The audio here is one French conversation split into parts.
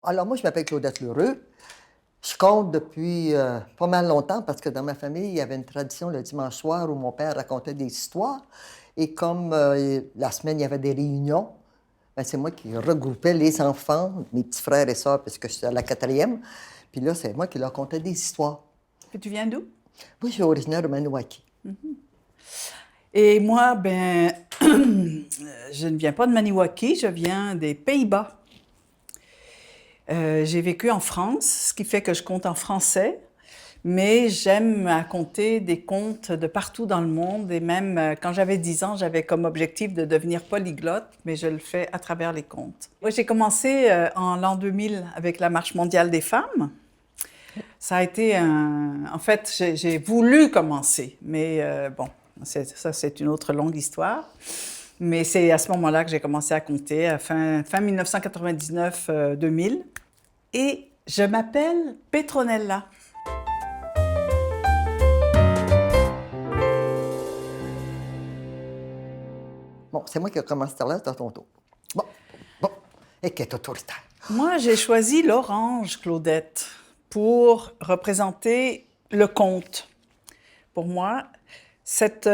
Alors, moi, je m'appelle Claudette Lheureux. Je compte depuis pas mal longtemps parce que dans ma famille, il y avait une tradition le dimanche soir où mon père racontait des histoires. Et comme la semaine, il y avait des réunions, ben, c'est moi qui regroupais les enfants, mes petits frères et sœurs, parce que je suis à la quatrième. Puis là, c'est moi qui leur contais des histoires. Et tu viens d'où? Moi, je suis originaire de Maniwaki. Et moi, je ne viens pas de Maniwaki, je viens des Pays-Bas. J'ai vécu en France, ce qui fait que je compte en français, mais j'aime raconter des contes de partout dans le monde. Et même quand j'avais 10 ans, j'avais comme objectif de devenir polyglotte, mais je le fais à travers les contes. Moi, j'ai commencé en l'an 2000 avec la Marche mondiale des femmes. Ça a été un... En fait, j'ai voulu commencer, mais bon, ça, c'est une autre longue histoire. Mais c'est à ce moment-là que j'ai commencé à compter, à fin 1999-2000. Et je m'appelle Petronella. Bon, c'est moi qui ai commencé là, c'est à ton tour. Bon. Et qui est autoritaire. Moi, j'ai choisi l'orange, Claudette, pour représenter le conte. Pour moi, cette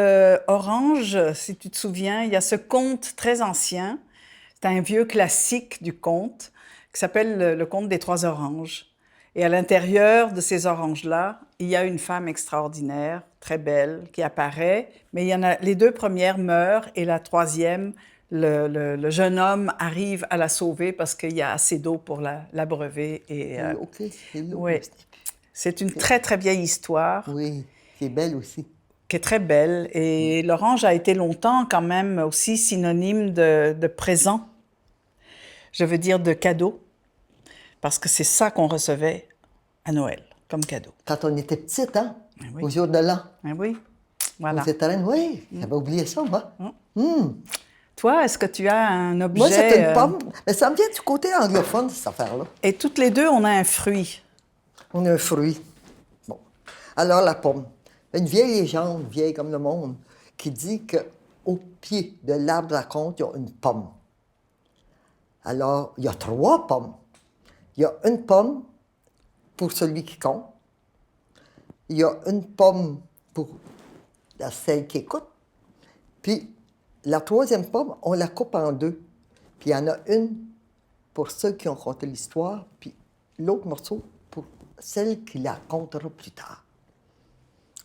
orange, si tu te souviens, il y a ce conte très ancien. C'est un vieux classique du conte qui s'appelle le conte des trois oranges. Et à l'intérieur de ces oranges-là, il y a une femme extraordinaire, très belle, qui apparaît. Mais il y en a, les deux premières meurent et la troisième, le jeune homme arrive à la sauver parce qu'il y a assez d'eau pour l'abreuver. OK, c'est l'eau. Ouais, c'est une très, très vieille histoire. Oui, qui est belle aussi. Qui est très belle. Et l'orange a été longtemps quand même aussi synonyme de présent. Je veux dire de cadeau. Parce que c'est ça qu'on recevait à Noël, comme cadeau. Quand on était petite, hein? Oui. Au jour de l'an. Oui, voilà. Aux étrennes, oui. J'avais oublié ça, moi. Toi, est-ce que tu as un objet... Moi, c'est une pomme. Mais ça me vient du côté anglophone, cette affaire-là. Et toutes les deux, on a un fruit. On a un fruit. Bon. Alors, la pomme. Une vieille légende, vieille comme le monde, qui dit qu'au pied de l'arbre à compte, il y a une pomme. Alors, il y a 3 pommes. Il y a une pomme pour celui qui compte. Il y a une pomme pour celle qui écoute. Puis, la 3e pomme, on la coupe en 2. Puis, il y en a une pour ceux qui ont compté l'histoire, puis l'autre morceau pour celle qui la comptera plus tard.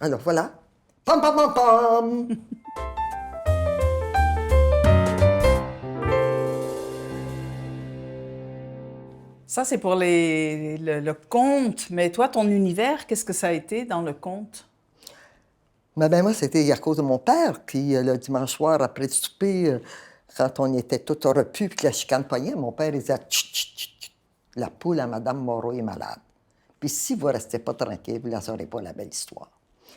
Alors, voilà. Pom, pom, pom, pom! Ça, c'est pour le conte. Mais toi, ton univers, qu'est-ce que ça a été dans le conte? Ben, moi, c'était à cause de mon père qui, le dimanche soir, après le souper, quand on était tout repus puis que la chicane pognait, mon père disait « Chut, chut, chut, chut, la poule à Mme Moreau est malade. Puis si vous ne restez pas tranquille, vous ne la saurez pas, la belle histoire. »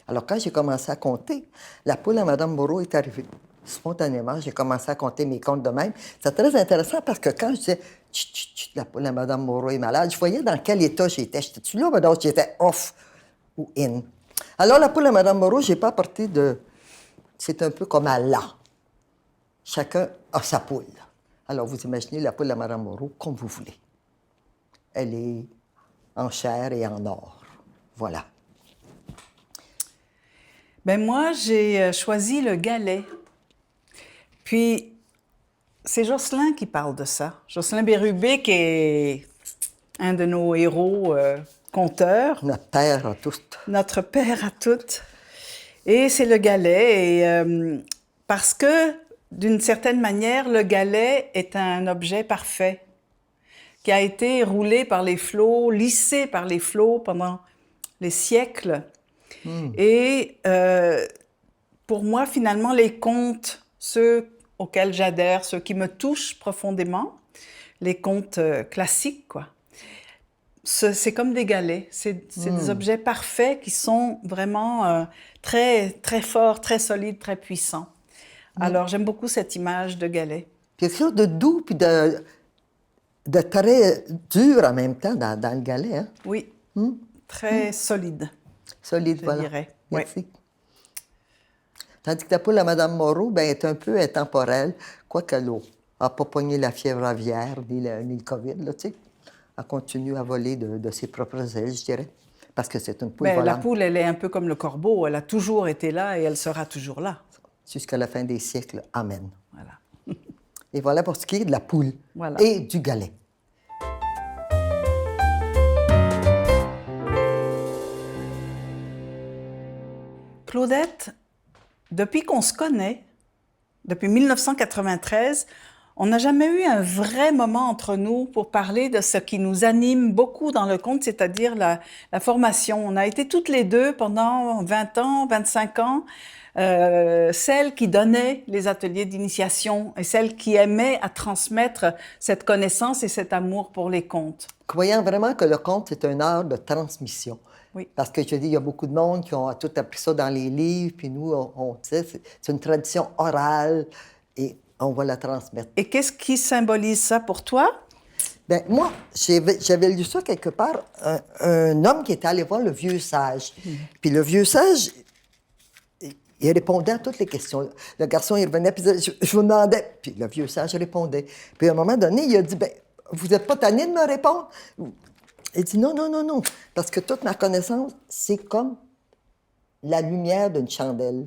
Alors, quand j'ai commencé à compter, la poule à Mme Moreau est arrivée. Spontanément, j'ai commencé à compter mes contes de même. C'est très intéressant parce que quand je disais « Chut, chut, chut, la poule à Mme Moreau est malade », je voyais dans quel état j'étais. J'étais-tu là, mais donc j'étais off ou in. Alors, la poule à Mme Moreau, je n'ai pas apporté de... C'est un peu comme à là. Chacun a sa poule. Alors, vous imaginez la poule à Mme Moreau comme vous voulez. Elle est en chair et en or. Voilà. Ben moi, j'ai choisi le galet. Puis, c'est Jocelyn qui parle de ça. Jocelyn Bérubé, qui est un de nos héros conteurs. Notre père à tous. Notre père à toutes. Et c'est le galet. Et, parce que, d'une certaine manière, le galet est un objet parfait qui a été roulé par les flots, lissé par les flots pendant les siècles. Et pour moi, finalement, les contes, ceux auxquels j'adhère, ceux qui me touchent profondément, les contes classiques, quoi. C'est comme des galets, c'est des objets parfaits qui sont vraiment très, très forts, très solides, très puissants. Alors, j'aime beaucoup cette image de galet. Puis quelque chose de doux puis de très dur en même temps dans le galet, hein? Oui, très solide. Solide, je voilà. dirais. Merci. Ouais. Tandis que la poule à Mme Moreau, bien, est un peu intemporelle, quoique l'eau n'a pas pogné la fièvre aviaire ni le COVID, là, tu sais. elle continue à voler de ses propres ailes, je dirais. Parce que c'est une poule Ben, la volante. poule, elle est un peu comme le corbeau. Elle a toujours été là et elle sera toujours là. Jusqu'à la fin des siècles. Amen. Voilà. Et voilà pour ce qui est de la poule Voilà. et du galet. Claudette, depuis qu'on se connaît, depuis 1993, on n'a jamais eu un vrai moment entre nous pour parler de ce qui nous anime beaucoup dans le conte, c'est-à-dire la formation. On a été toutes les deux pendant 20 ans, 25 ans, celles qui donnaient les ateliers d'initiation et celles qui aimaient à transmettre cette connaissance et cet amour pour les contes. Croyant vraiment que le conte est un art de transmission. Oui. Parce que je dis, il y a beaucoup de monde qui ont tout appris ça dans les livres, puis nous, on sait, c'est une tradition orale et on va la transmettre. Et qu'est-ce qui symbolise ça pour toi? Bien, moi, j'avais lu ça quelque part, un homme qui était allé voir le vieux sage. Puis le vieux sage, il répondait à toutes les questions. Le garçon, il revenait, puis il disait, je vous demandais. Puis le vieux sage répondait. Puis à un moment donné, il a dit, bien, vous n'êtes pas tanné de me répondre? Il dit, non, non, non, non, parce que toute ma connaissance, c'est comme la lumière d'une chandelle.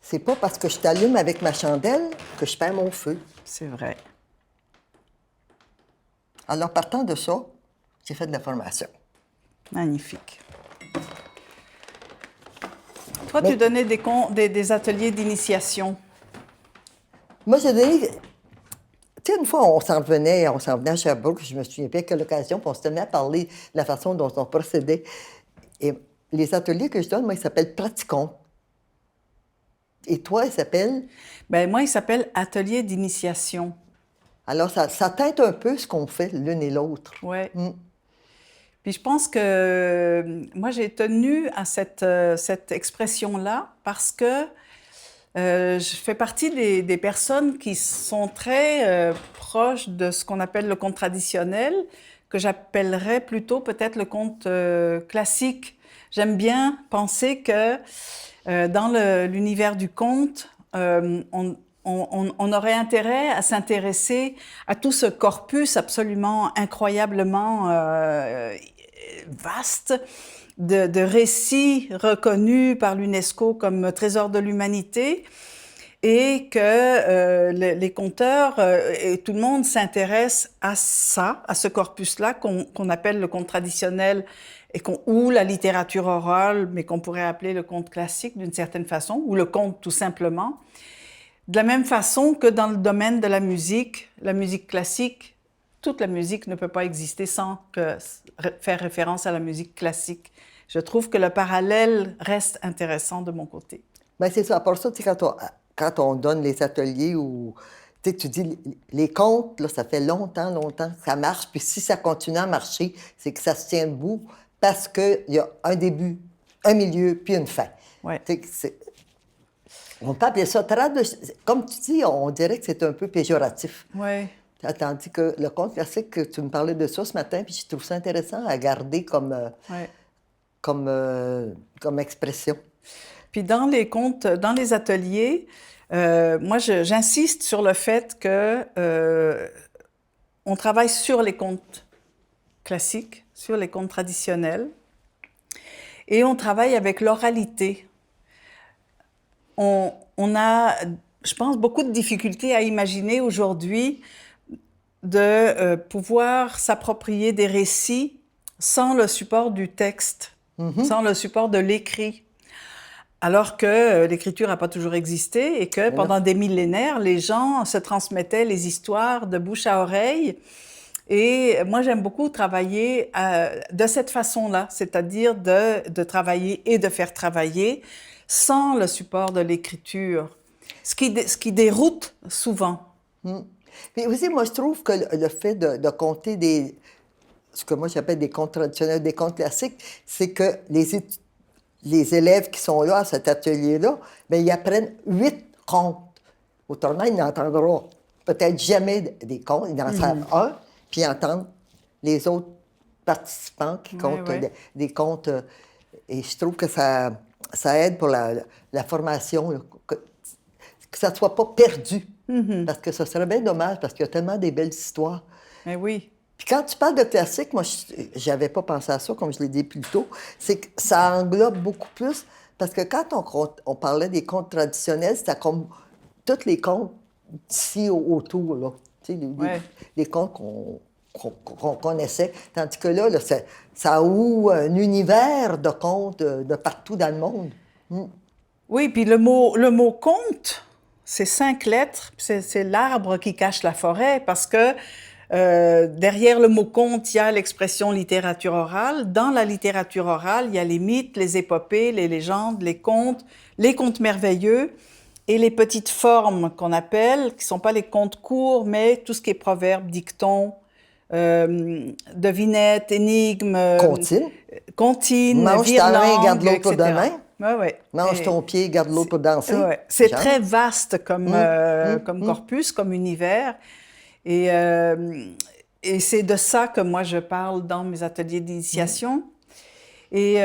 C'est pas parce que je t'allume avec ma chandelle que je perds mon feu. C'est vrai. Alors, partant de ça, j'ai fait de la formation. Magnifique. Toi, tu donnais des ateliers d'initiation. Moi, j'ai donné... Tu sais, une fois, on s'en venait à Sherbrooke, je me souviens pas à quelle occasion, puis on se tenait à parler de la façon dont on procédait. Et les ateliers que je donne, moi, ils s'appellent Praticons. Et toi, ils s'appellent? Ben moi, il s'appelle Atelier d'initiation. Alors, ça teinte un peu ce qu'on fait l'une et l'autre. Oui. Puis je pense que moi, j'ai tenu à cette expression-là parce que je fais partie des personnes qui sont très proches de ce qu'on appelle le conte traditionnel, que j'appellerais plutôt peut-être le conte classique. J'aime bien penser que dans l'univers du conte, on aurait intérêt à s'intéresser à tout ce corpus absolument incroyablement vaste de récits reconnus par l'UNESCO comme trésor de l'humanité et que les conteurs et tout le monde s'intéresse à ça, à ce corpus-là qu'on appelle le conte traditionnel ou la littérature orale, mais qu'on pourrait appeler le conte classique d'une certaine façon, ou le conte tout simplement. De la même façon que dans le domaine de la musique classique, toute la musique ne peut pas exister sans faire référence à la musique classique. Je trouve que le parallèle reste intéressant de mon côté. Bien, c'est ça. À part ça, tu sais, quand on donne les ateliers où tu dis les contes, là, ça fait longtemps que ça marche. Puis si ça continue à marcher, c'est que ça se tient debout parce qu'il y a un début, un milieu, puis une fin. Ouais. On peut appeler ça comme tu dis, on dirait que c'est un peu péjoratif. Oui. Tandis que le conte classique, tu me parlais de ça ce matin, puis je trouve ça intéressant à garder comme expression. Puis dans les contes, dans les ateliers, moi, j'insiste sur le fait que on travaille sur les contes classiques, sur les contes traditionnels, et on travaille avec l'oralité. On a, je pense, beaucoup de difficultés à imaginer aujourd'hui de pouvoir s'approprier des récits sans le support du texte, sans le support de l'écrit. Alors que l'écriture n'a pas toujours existé et que pendant des millénaires, les gens se transmettaient les histoires de bouche à oreille. Et moi, j'aime beaucoup travailler de cette façon-là, c'est-à-dire de travailler et de faire travailler sans le support de l'écriture, ce qui déroute souvent. Mais aussi, moi, je trouve que le fait de compter ce que moi j'appelle des contes traditionnels, des contes classiques, c'est que les élèves qui sont là à cet atelier-là, bien, ils apprennent 8 contes. Autrement, ils n'entendront peut-être jamais des contes, ils en savent un, puis ils entendent les autres participants qui comptent des contes. Et je trouve que ça aide pour la formation. Là. que ça ne soit pas perdu. Parce que ça serait bien dommage, parce qu'il y a tellement des belles histoires. Mais oui. Puis quand tu parles de classique, moi, j'avais pas pensé à ça, comme je l'ai dit plus tôt, c'est que ça englobe beaucoup plus, parce que quand on parlait des contes traditionnels, c'était comme tous les contes d'ici autour, là. Tu sais, les contes qu'on connaissait. Tandis que là, ça ouvre un univers de contes de partout dans le monde. Oui, puis le mot conte, c'est 5 lettres, c'est l'arbre qui cache la forêt, parce que derrière le mot conte, il y a l'expression littérature orale. Dans la littérature orale, il y a les mythes, les épopées, les légendes, les contes merveilleux et les petites formes qu'on appelle, qui ne sont pas les contes courts, mais tout ce qui est proverbes, dictons, devinettes, énigmes, comptines, mange ta main, garde l'autre pour demain. Ouais. Mange ton pied, garde l'autre pour danser. Ouais. C'est très vaste comme corpus, comme univers. Et c'est de ça que moi je parle dans mes ateliers d'initiation. Et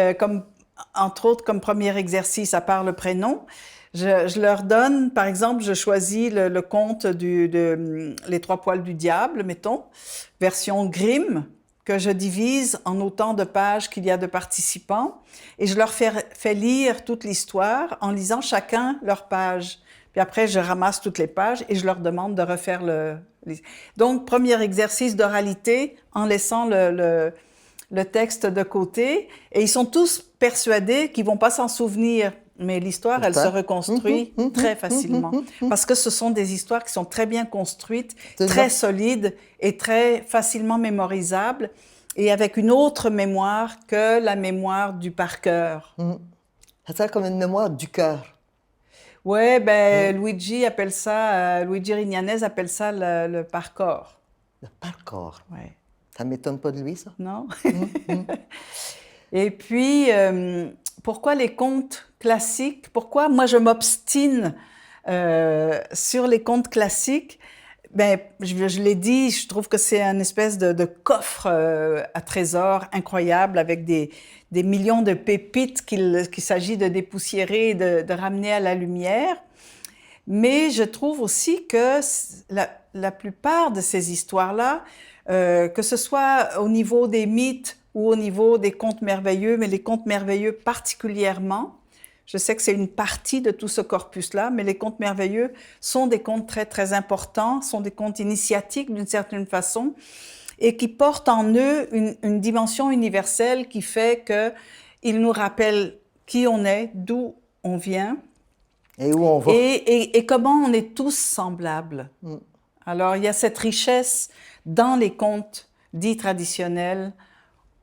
entre autres, comme premier exercice, à part le prénom, je leur donne, par exemple, je choisis le conte Les Trois Poils du Diable, mettons, version Grimm, que je divise en autant de pages qu'il y a de participants, et je leur fais lire toute l'histoire en lisant chacun leur page. Puis après, je ramasse toutes les pages et je leur demande de refaire Donc, premier exercice d'oralité en laissant le texte de côté. Et ils sont tous persuadés qu'ils ne vont pas s'en souvenir. Mais l'histoire, elle se reconstruit très facilement. Parce que ce sont des histoires qui sont très bien construites, très solides et très facilement mémorisables, et avec une autre mémoire que la mémoire du par cœur. Ça sert comme une mémoire du cœur. Oui, Luigi Rignanese appelle ça le par corps. Le par corps. Oui. Ça ne m'étonne pas de lui, ça. Non. Et puis, pourquoi les contes classiques? Pourquoi moi je m'obstine sur les contes classiques? Je l'ai dit, je trouve que c'est une espèce de coffre à trésors incroyable avec des millions de pépites qu'il s'agit de dépoussiérer et de ramener à la lumière. Mais je trouve aussi que la plupart de ces histoires-là, que ce soit au niveau des mythes ou au niveau des contes merveilleux, mais les contes merveilleux particulièrement, je sais que c'est une partie de tout ce corpus-là, mais les contes merveilleux sont des contes très, très importants, sont des contes initiatiques d'une certaine façon, et qui portent en eux une dimension universelle qui fait qu'ils nous rappellent qui on est, d'où on vient. Et où on va. Et comment on est tous semblables. Alors, il y a cette richesse dans les contes dits traditionnels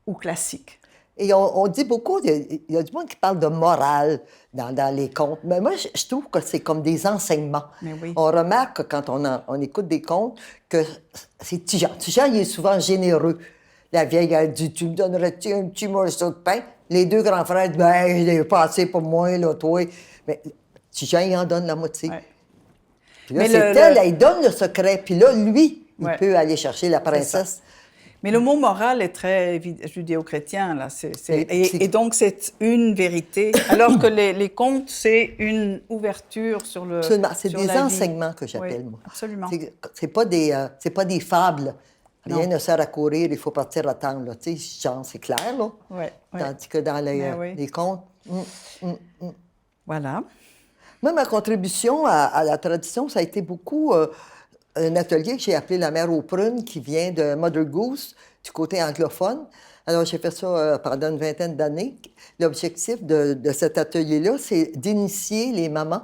ou classiques. Et on dit beaucoup, il y a du monde qui parle de morale dans les contes, mais moi, je trouve que c'est comme des enseignements. Mais oui. On remarque que quand on écoute des contes, que c'est Tijan. Tijan, il est souvent généreux. La vieille, elle dit, tu me donnerais-tu un petit morceau de pain? Les deux grands frères disent, ben, il n'est pas assez pour moi, là, toi. Mais Tijan, il en donne la moitié. Ouais. Puis là, c'est elle, il donne le secret. Puis là, lui, il peut aller chercher la princesse. Mais le mot moral est très judéo-chrétien, là. Et donc, c'est une vérité, alors que les contes, c'est une ouverture sur le Absolument. C'est sur des la enseignements vie. que j'appelle, Oui, moi. Absolument. C'est pas des fables. Rien Non. ne sert à courir, il faut partir attendre, là. Tu sais, genre, c'est clair, là. Ouais. Tandis que dans les contes... Voilà. Moi, ma contribution à la tradition, ça a été beaucoup un atelier que j'ai appelé La Mère aux prunes, qui vient de Mother Goose, du côté anglophone. Alors, j'ai fait ça pendant une vingtaine d'années. L'objectif de cet atelier-là, c'est d'initier les mamans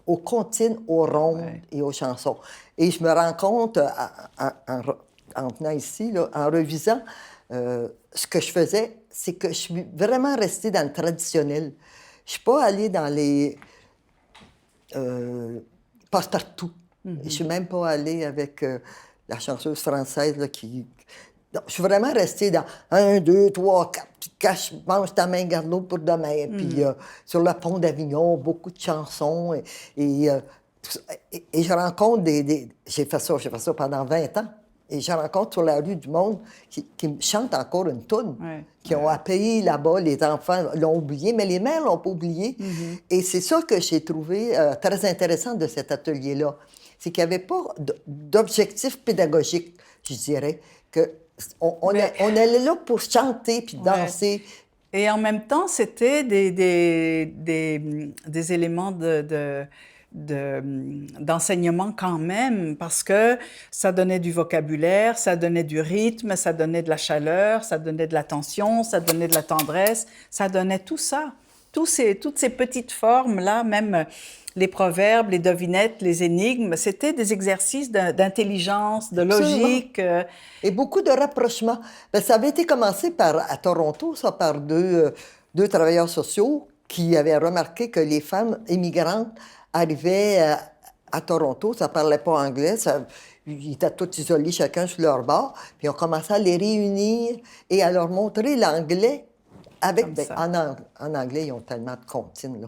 aux comptines, aux rondes et aux chansons. Et je me rends compte, en venant ici, là, en revisant, ce que je faisais, c'est que je suis vraiment restée dans le traditionnel. Je ne suis pas allée dans les passe-partout. Je ne suis même pas allée avec la chanteuse française là, qui... Non, je suis vraiment restée dans 1, 2, 3, 4, cache, mange ta main, garde l'autre pour demain. Puis sur le pont d'Avignon, beaucoup de chansons. Et je rencontre j'ai fait ça pendant 20 ans. Et je rencontre sur la rue du monde qui me chantent encore une toune, Ouais. qui ont appris là-bas, les enfants l'ont oublié, mais les mères l'ont pas oublié. Et c'est ça que j'ai trouvé très intéressant de cet atelier-là. C'est qu'il n'y avait pas d'objectif pédagogique, je dirais, que on allait là pour chanter puis danser. Et en même temps, c'était des éléments d'enseignement quand même, parce que ça donnait du vocabulaire, ça donnait du rythme, ça donnait de la chaleur, ça donnait de l'attention, ça donnait de la tendresse, ça donnait tout ça. Toutes ces petites formes-là, même les proverbes, les devinettes, les énigmes, c'était des exercices d'intelligence, de logique. Et beaucoup de rapprochements. Ben, ça avait été commencé à Toronto, ça, par deux travailleurs sociaux qui avaient remarqué que les femmes immigrantes arrivaient à Toronto, ça ne parlait pas anglais, ils étaient tous isolés, chacun sur leur bord, puis on commençait à les réunir et à leur montrer l'anglais. En anglais, ils ont tellement de comptines, là.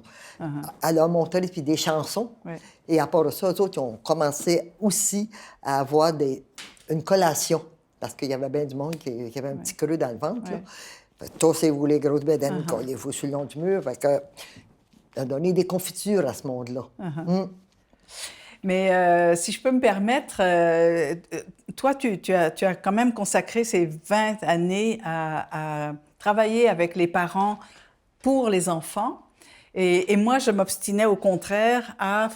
À leur montrer puis des chansons. Et à part ça, eux autres, ils ont commencé aussi à avoir une collation. Parce qu'il y avait bien du monde qui avait un petit creux dans le ventre. Tossez-vous les grosses bédaines, collez-vous sur le long du mur. Fait que, a donné des confitures à ce monde-là. Mais si je peux me permettre, toi, tu as quand même consacré ces 20 années à travailler avec les parents pour les enfants. Et moi, je m'obstinais au contraire à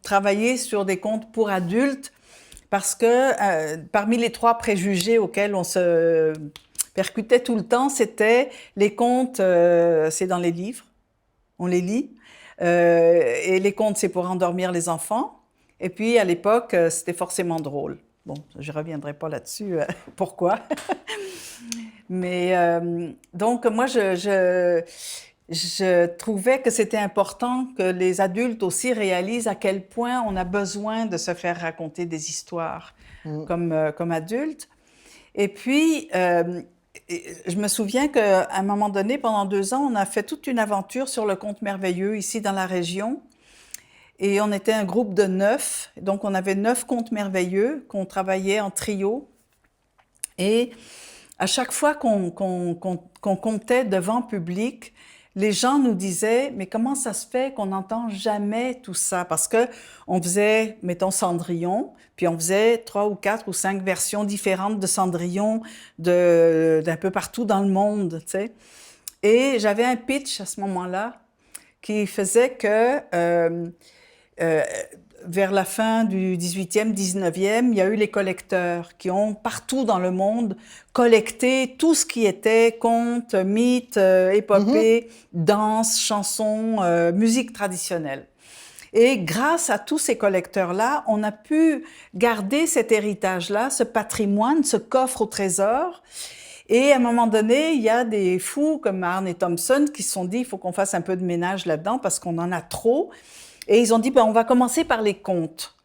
travailler sur des contes pour adultes parce que parmi les 3 préjugés auxquels on se percutait tout le temps, c'était les contes, c'est dans les livres, on les lit, et les contes, c'est pour endormir les enfants. Et puis, à l'époque, c'était forcément drôle. Bon, je ne reviendrai pas là-dessus, pourquoi. Mais donc, moi, je trouvais que c'était important que les adultes aussi réalisent à quel point on a besoin de se faire raconter des histoires comme adultes. Et puis, je me souviens qu'à un moment donné, pendant 2 ans, on a fait toute une aventure sur le conte merveilleux ici dans la région. Et on était un groupe de 9, donc on avait 9 contes merveilleux qu'on travaillait en trio. Et à chaque fois qu'on comptait devant public, les gens nous disaient « Mais comment ça se fait qu'on n'entend jamais tout ça? » Parce qu'on faisait, mettons, Cendrillon, puis on faisait 3 ou 4 ou 5 versions différentes de Cendrillon d'un peu partout dans le monde, tu sais. Et j'avais un pitch à ce moment-là qui faisait que vers la fin du 18e, 19e, il y a eu les collecteurs qui ont, partout dans le monde, collecté tout ce qui était contes, mythes, épopées, danses, chansons, musique traditionnelle. Et grâce à tous ces collecteurs-là, on a pu garder cet héritage-là, ce patrimoine, ce coffre au trésor. Et à un moment donné, il y a des fous comme Arne et Thompson qui se sont dit « il faut qu'on fasse un peu de ménage là-dedans parce qu'on en a trop ». Et ils ont dit, ben, on va commencer par les contes.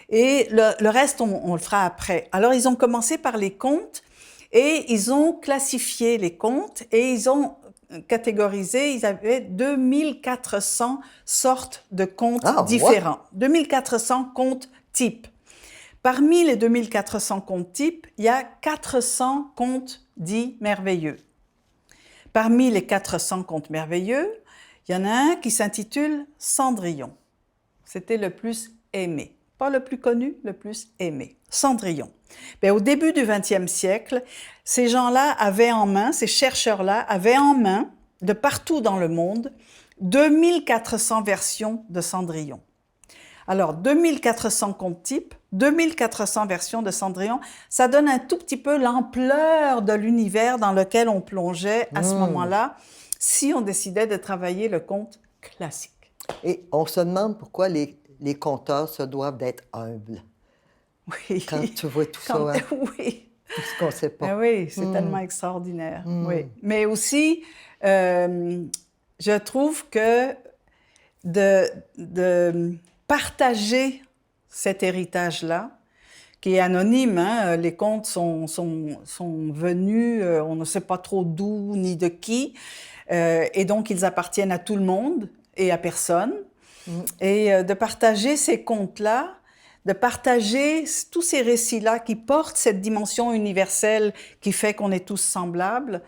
Et le reste, on le fera après. Alors, ils ont commencé par les contes et ils ont classifié les contes et ils ont catégorisé, ils avaient 2400 sortes de contes différents. 2400 contes types. Parmi les 2400 contes types, il y a 400 contes dits merveilleux. Parmi les 400 contes merveilleux, il y en a un qui s'intitule Cendrillon. C'était le plus aimé. Pas le plus connu, le plus aimé. Cendrillon. Bien, au début du 20e siècle, ces gens-là avaient en main, ces chercheurs-là avaient en main, de partout dans le monde, 2400 versions de Cendrillon. Alors, 2400 contes types, 2400 versions de Cendrillon, ça donne un tout petit peu l'ampleur de l'univers dans lequel on plongeait à ce moment-là, si on décidait de travailler le conte classique. Et on se demande pourquoi les conteurs se doivent d'être humbles. Oui. Quand tu vois tout ça, hein? Oui. Tout ce qu'on ne sait pas. Ben oui, c'est tellement extraordinaire. Oui. Mais aussi, je trouve que de partager cet héritage-là, qui est anonyme, hein? Les contes sont venus, on ne sait pas trop d'où ni de qui, et donc ils appartiennent à tout le monde et à personne. Et de partager ces contes-là de partager tous ces récits-là qui portent cette dimension universelle qui fait qu'on est tous semblables,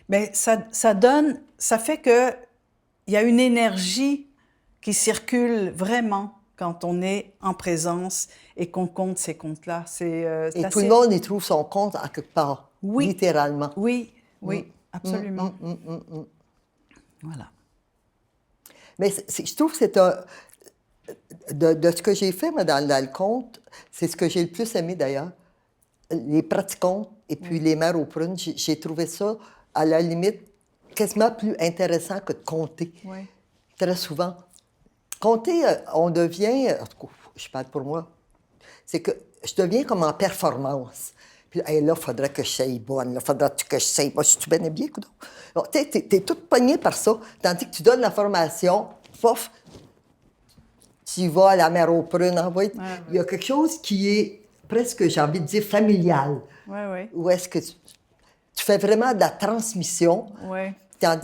ben ça fait que il y a une énergie qui circule vraiment quand on est en présence et qu'on compte ces comptes-là. Et tout le monde y trouve son compte à quelque part, oui, littéralement. Oui, oui, absolument. Voilà. Mais je trouve que c'est un... De ce que j'ai fait, moi, dans le conte, c'est ce que j'ai le plus aimé, d'ailleurs. Les praticontes et puis les mères aux prunes, j'ai trouvé ça, à la limite, quasiment plus intéressant que de compter. Oui. Très souvent. Compter, on devient... En tout cas, je parle pour moi. C'est que je deviens comme en performance. Puis hey, là, il faudrait que je sois bonne. Il faudrait que je sois... Moi, si tu bien bien, écoute. Tu sais, t'es toute pognée par ça. Tandis que tu donnes l'information, pof, tu y vas à la mère aux prunes. Hein, ouais. Il y a quelque chose qui est presque, j'ai envie de dire, familial. Oui, oui. Où est-ce que tu fais vraiment de la transmission. Oui.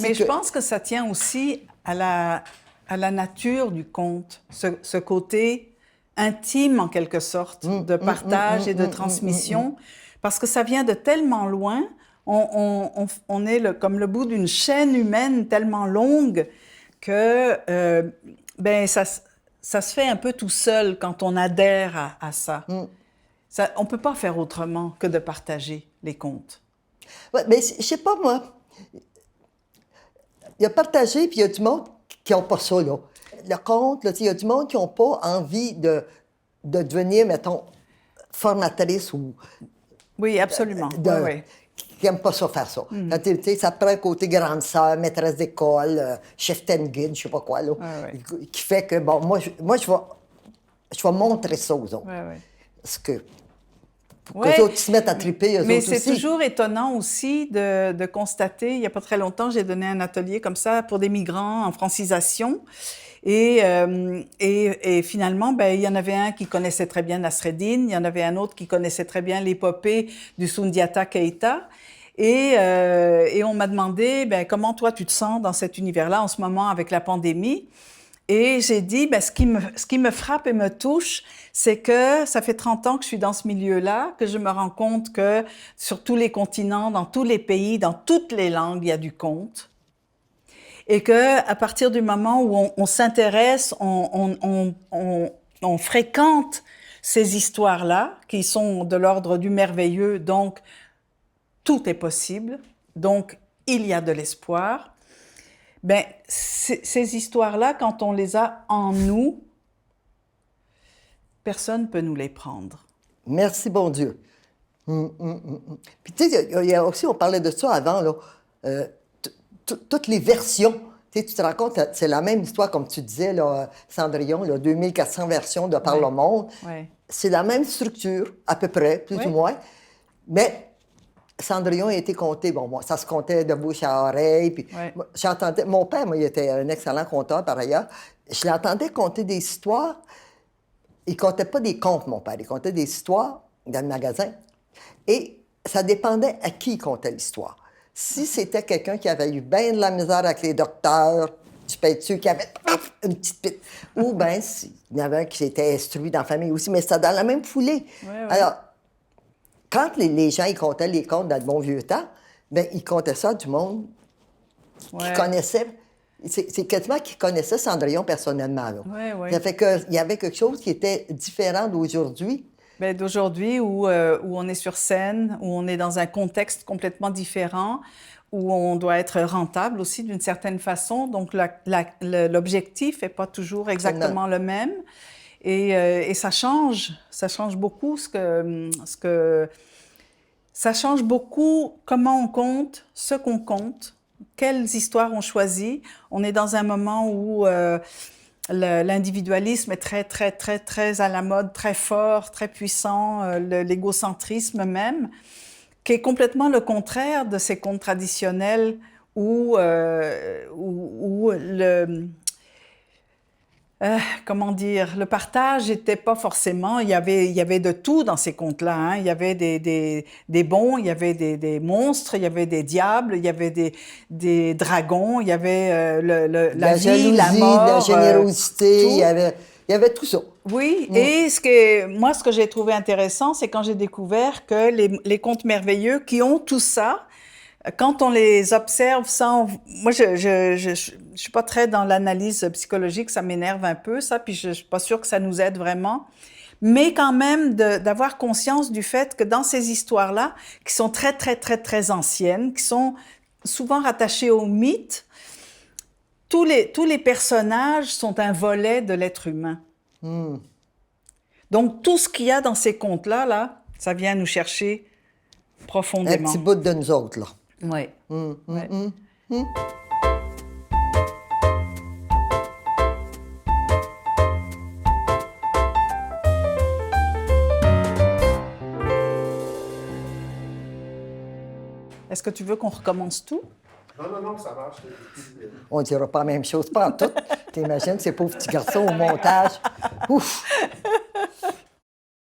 Mais je pense que ça tient aussi à la nature du conte, ce côté intime, en quelque sorte, de partage et de transmission, parce que ça vient de tellement loin. On est comme le bout d'une chaîne humaine tellement longue que ça se fait un peu tout seul quand on adhère à ça. On ne peut pas faire autrement que de partager les contes. Ouais, mais je sais pas, moi. Il y a partagé, puis il y a du monde qui n'ont pas ça, là. Le conte, il y a du monde qui n'ont pas envie de devenir, mettons, formatrice ou... Oui, absolument. Oui. Qui n'aiment pas ça, faire ça. Ça prend un côté grande sœur, maîtresse d'école, chef guide, je sais pas quoi, là, qui fait que, bon, moi, je vais montrer ça aux autres. Parce que... Pour que les autres se mettent à triper, eux autres aussi. Mais c'est toujours étonnant aussi de constater, il n'y a pas très longtemps, j'ai donné un atelier comme ça pour des migrants en francisation. Et finalement, il y en avait un qui connaissait très bien Nasreddin, il y en avait un autre qui connaissait très bien l'épopée du Soundiata Keïta. Et on m'a demandé, comment toi tu te sens dans cet univers-là en ce moment avec la pandémie? Et j'ai dit, ce qui me frappe et me touche, c'est que ça fait 30 ans que je suis dans ce milieu-là, que je me rends compte que sur tous les continents, dans tous les pays, dans toutes les langues, il y a du conte. Et que à partir du moment où on s'intéresse, on fréquente ces histoires-là, qui sont de l'ordre du merveilleux, donc tout est possible, donc il y a de l'espoir. Ces histoires-là, quand on les a en nous, personne ne peut nous les prendre. Merci, bon Dieu. Puis tu sais, il y a aussi, on parlait de ça avant, là, toutes les versions. Tu te rends compte, c'est la même histoire, comme tu disais, là, Cendrillon, là, 2400 versions de par le monde. Ouais. C'est la même structure, à peu près, plus ou moins. Mais Cendrillon a été compté, bon, moi, ça se comptait de bouche à oreille. Puis j'entendais, mon père, moi, il était un excellent conteur par ailleurs. Je l'entendais compter des histoires. Il ne comptait pas des contes, mon père. Il comptait des histoires dans le magasin. Et ça dépendait à qui il comptait l'histoire. Si c'était quelqu'un qui avait eu bien de la misère avec les docteurs, tu peux être sûr qu'il y avait une petite pite. Ou bien, il y en avait un qui s'était instruit dans la famille aussi, mais c'était dans la même foulée. Alors, quand les gens ils comptaient les contes dans le bon vieux temps, ils comptaient ça du monde qui connaissait. C'est quasiment qui connaissait Cendrillon personnellement. Là. Ça fait qu'il y avait quelque chose qui était différent d'aujourd'hui. D'aujourd'hui, où on est sur scène, où on est dans un contexte complètement différent, où on doit être rentable aussi d'une certaine façon. Donc, l'objectif n'est pas toujours exactement le même. Et ça change beaucoup ça change beaucoup comment on compte, ce qu'on compte, quelles histoires on choisit. On est dans un moment où l'individualisme est très, très, très, très à la mode, très fort, très puissant, l'égocentrisme même, qui est complètement le contraire de ces contes traditionnels où le partage n'était pas forcément... Il y avait de tout dans ces contes-là. Hein. Il y avait des bons, il y avait des monstres, il y avait des diables, il y avait des dragons, il y avait la vie, jalousie, la mort... la générosité, il y avait tout ça. Oui, et ce que j'ai trouvé intéressant, c'est quand j'ai découvert que les contes merveilleux qui ont tout ça, quand on les observe sans... Moi, je suis pas très dans l'analyse psychologique, ça m'énerve un peu, ça, puis je suis pas sûre que ça nous aide vraiment. Mais quand même, d'avoir conscience du fait que dans ces histoires-là, qui sont très, très, très, très anciennes, qui sont souvent rattachées au mythe, tous les personnages sont un volet de l'être humain. Donc, tout ce qu'il y a dans ces contes-là, là, ça vient nous chercher Un profondément. petit bout de nous autres, là. Oui. Ouais. Est-ce que tu veux qu'on recommence tout? Non, ça marche. On dira pas la même chose, pas en tout. T'imagines ces pauvres petits garçons au montage. Ouf!